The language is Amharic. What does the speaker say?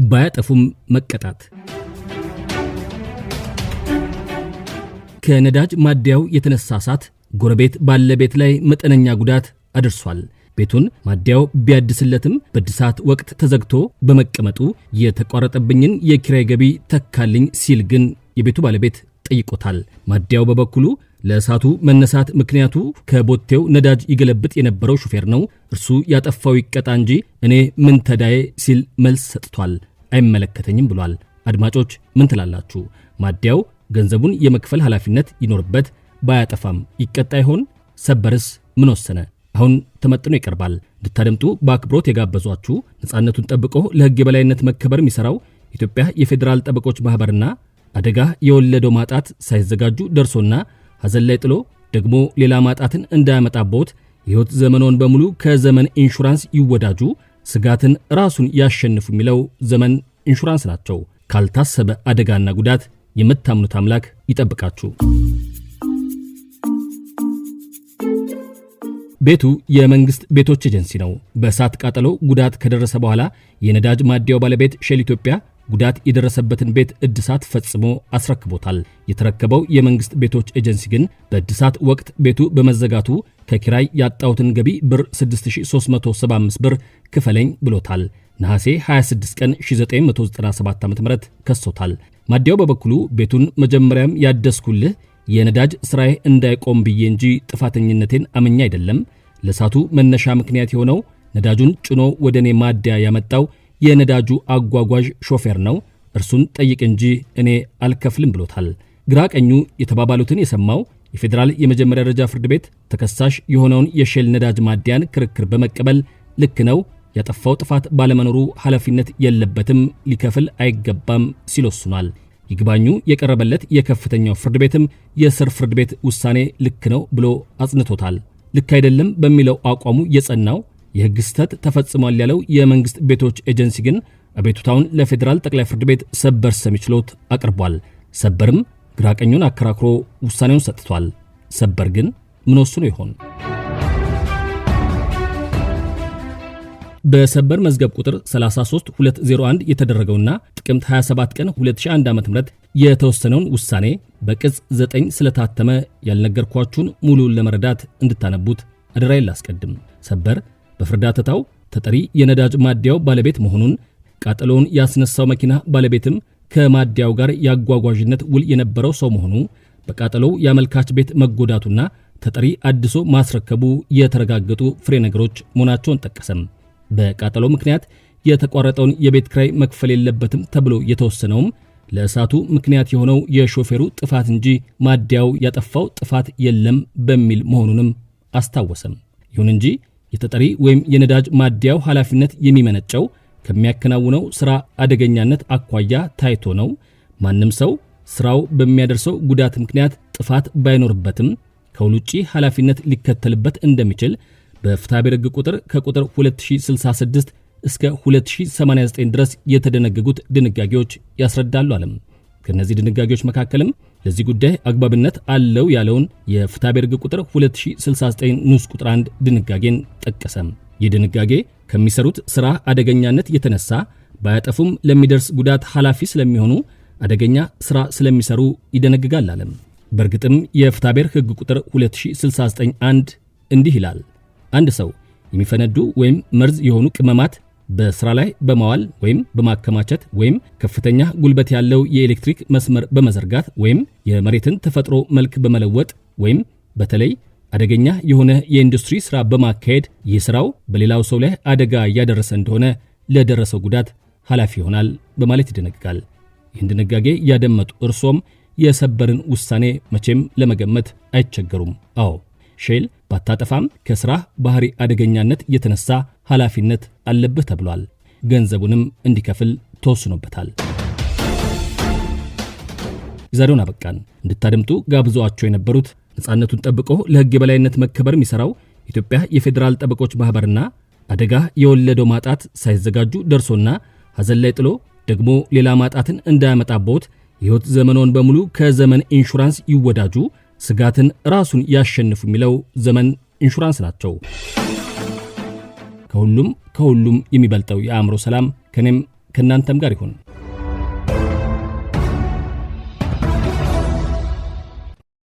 ባያጠፉም መቀጣት። ከነዳጅ ማደያው የተነሳ እሳት ጎረቤት ባለቤት ላይ መጠነኛ ጉዳት አድርሷል። ቤቱን ማደያው ቢያድስለትም በእድሳት ወቅት ተዘግቶ በመቀመጡ የተቋረጠብኝን የኪራይ ገቢ ተካልኝ ሲል ግን የቤቱ ባለቤት ጠይቆታል። ማደያው በበኩሉ ለእሳቱ መነሳት ምክንያቱ ከቦቴው ነዳጅ ይገለብጥ የነበረው ሹፌር ነው፣ እርሱ ያጠፋው ይቀጣ እንጂ እኔ ምን ተዳዬ ሲል መልስ ሰጥቷል። አይመለከተኝም ብሏል። አድማጮች ምን ትላላችሁ? ማደያው ገንዘቡን የመክፈል ኃላፊነት ይኖርበት፣ ባያጠፋም ይቀጣ ይሆን? ሰበርስ ምን ወሰነ? አሁን ተመጥኖ ይቀርባል። እንድታደምጡ በአክብሮት የጋበዟችሁ ነፃነቱን ጠብቆ ለሕግ የበላይነት መከበር የሚሰራው ኢትዮጵያ የፌዴራል ጠበቆች ማህበርና አደጋ የወለደው ማጣት ሳይዘጋጁ ደርሶና ሐዘን ላይ ጥሎ ደግሞ ሌላ ማጣትን እንዳያመጣቦት የሕይወት ዘመኖን በሙሉ ከዘመን ኢንሹራንስ ይወዳጁ፣ ስጋትን ራሱን ያሸንፉ የሚለው ዘመን ኢንሹራንስ ናቸው። ካልታሰበ አደጋና ጉዳት የምታምኑት አምላክ ይጠብቃችሁ። ቤቱ የመንግስት ቤቶች ኤጀንሲ ነው። በእሳት ቃጠሎ ጉዳት ከደረሰ በኋላ የነዳጅ ማደያው ባለቤት ሼል ኢትዮጵያ ጉዳት የደረሰበትን ቤት እድሳት ፈጽሞ አስረክቦታል። የተረከበው የመንግስት ቤቶች ኤጀንሲ ግን በእድሳት ወቅት ቤቱ በመዘጋቱ ከኪራይ ያጣውትን ገቢ ብር 6375 ብር ክፈለኝ ብሎታል። ነሐሴ 26 ቀን 1997 ዓ.ም ከሶታል። ማደያው በበኩሉ ቤቱን መጀመሪያም ያደስኩልህ የነዳጅ ስራዬ እንዳይቆም ብዬ እንጂ ጥፋተኝነቴን አመኛ አይደለም። ለእሳቱ መነሻ ምክንያት የሆነው ነዳጁን ጭኖ ወደኔ ማደያ ያመጣው የነዳጁ አጓጓዥ ሾፌር ነው፣ እርሱን ጠይቅ እንጂ እኔ አልከፍልም ብሎታል። ግራ ቀኙ የተባባሉትን የሰማው የፌዴራል የመጀመሪያ ደረጃ ፍርድ ቤት ተከሳሽ የሆነውን የሼል ነዳጅ ማደያን ክርክር በመቀበል ልክ ነው፣ ያጠፋው ጥፋት ባለመኖሩ ኃላፊነት የለበትም፣ ሊከፍል አይገባም ሲል ወስኗል። ይግባኙ የቀረበለት የከፍተኛው ፍርድ ቤትም የስር ፍርድ ቤት ውሳኔ ልክ ነው ብሎ አጽንቶታል። ልክ አይደለም በሚለው አቋሙ የጸናው የሕግ ስህተት ተፈጽሟል ያለው የመንግስት ቤቶች ኤጀንሲ ግን አቤቱታውን ለፌዴራል ጠቅላይ ፍርድ ቤት ሰበር ሰሚ ችሎት አቅርቧል። ሰበርም ግራቀኙን አከራክሮ ውሳኔውን ሰጥቷል። ሰበር ግን ምን ወስኖ ይሆን? በሰበር መዝገብ ቁጥር 33201 የተደረገውና ጥቅምት 27 ቀን 2001 ዓ.ም የተወሰነውን ውሳኔ በቅጽ 9 ስለታተመ ያልነገርኳችሁን ሙሉን ለመረዳት እንድታነቡት አደራዬን ላስቀድም። ሰበር በፍርዳተታው ተጠሪ የነዳጅ ማደያው ባለቤት መሆኑን፣ ቃጠሎውን ያስነሳው መኪና ባለቤትም ከማደያው ጋር ያጓጓዥነት ውል የነበረው ሰው መሆኑ፣ በቃጠሎው ያመልካች ቤት መጎዳቱና ተጠሪ አድሶ ማስረከቡ የተረጋገጡ ፍሬ ነገሮች መሆናቸውን ጠቀሰም። በቃጠሎው ምክንያት የተቋረጠውን የቤት ክራይ መክፈል የለበትም ተብሎ የተወሰነውም ለእሳቱ ምክንያት የሆነው የሾፌሩ ጥፋት እንጂ ማደያው ያጠፋው ጥፋት የለም በሚል መሆኑንም አስታወሰም። ይሁን እንጂ የተጠሪ ወይም የነዳጅ ማደያው ኃላፊነት የሚመነጨው ከሚያከናውነው ሥራ አደገኛነት አኳያ ታይቶ ነው። ማንም ሰው ሥራው በሚያደርሰው ጉዳት ምክንያት ጥፋት ባይኖርበትም ከውል ውጪ ኃላፊነት ሊከተልበት እንደሚችል በፍትሐብሔር ሕግ ቁጥር ከቁጥር 2066 እስከ 2089 ድረስ የተደነገጉት ድንጋጌዎች ያስረዳሉ አለም። ከነዚህ ድንጋጌዎች መካከልም ለዚህ ጉዳይ አግባብነት አለው ያለውን የፍትሐብሔር ሕግ ቁጥር 2069 ንዑስ ቁጥር 1 ድንጋጌን ጠቀሰም። ይህ ድንጋጌ ከሚሰሩት ሥራ አደገኛነት የተነሳ ባያጠፉም ለሚደርስ ጉዳት ኃላፊ ስለሚሆኑ አደገኛ ሥራ ስለሚሰሩ ይደነግጋል አለም። በእርግጥም የፍትሐብሔር ሕግ ቁጥር 2069 1 እንዲህ ይላል። አንድ ሰው የሚፈነዱ ወይም መርዝ የሆኑ ቅመማት በስራ ላይ በማዋል ወይም በማከማቸት ወይም ከፍተኛ ጉልበት ያለው የኤሌክትሪክ መስመር በመዘርጋት ወይም የመሬትን ተፈጥሮ መልክ በመለወጥ ወይም በተለይ አደገኛ የሆነ የኢንዱስትሪ ሥራ በማካሄድ ይህ ሥራው በሌላው ሰው ላይ አደጋ ያደረሰ እንደሆነ ለደረሰው ጉዳት ኃላፊ ይሆናል በማለት ይደነግጋል። ይህን ድንጋጌ ያደመጡ እርሶም የሰበርን ውሳኔ መቼም ለመገመት አይቸገሩም። አዎ ሼል ባታጠፋም ከሥራ ባህሪ አደገኛነት የተነሳ ኃላፊነት አለብህ ተብሏል። ገንዘቡንም እንዲከፍል ተወስኖበታል። ዛሬውን አበቃን። እንድታደምጡ ጋብዘዋቸው የነበሩት ነፃነቱን ጠብቆ ለሕግ የበላይነት መከበር የሚሰራው ኢትዮጵያ የፌዴራል ጠበቆች ማህበርና አደጋ የወለደው ማጣት ሳይዘጋጁ ደርሶና ሐዘን ላይ ጥሎ ደግሞ ሌላ ማጣትን እንዳያመጣቦት የሕይወት ዘመኖን በሙሉ ከዘመን ኢንሹራንስ ይወዳጁ፣ ስጋትን ራሱን ያሸንፉ የሚለው ዘመን ኢንሹራንስ ናቸው። ከሁሉም የሚበልጠው የአእምሮ ሰላም ከኔም ከእናንተም ጋር ይሁን።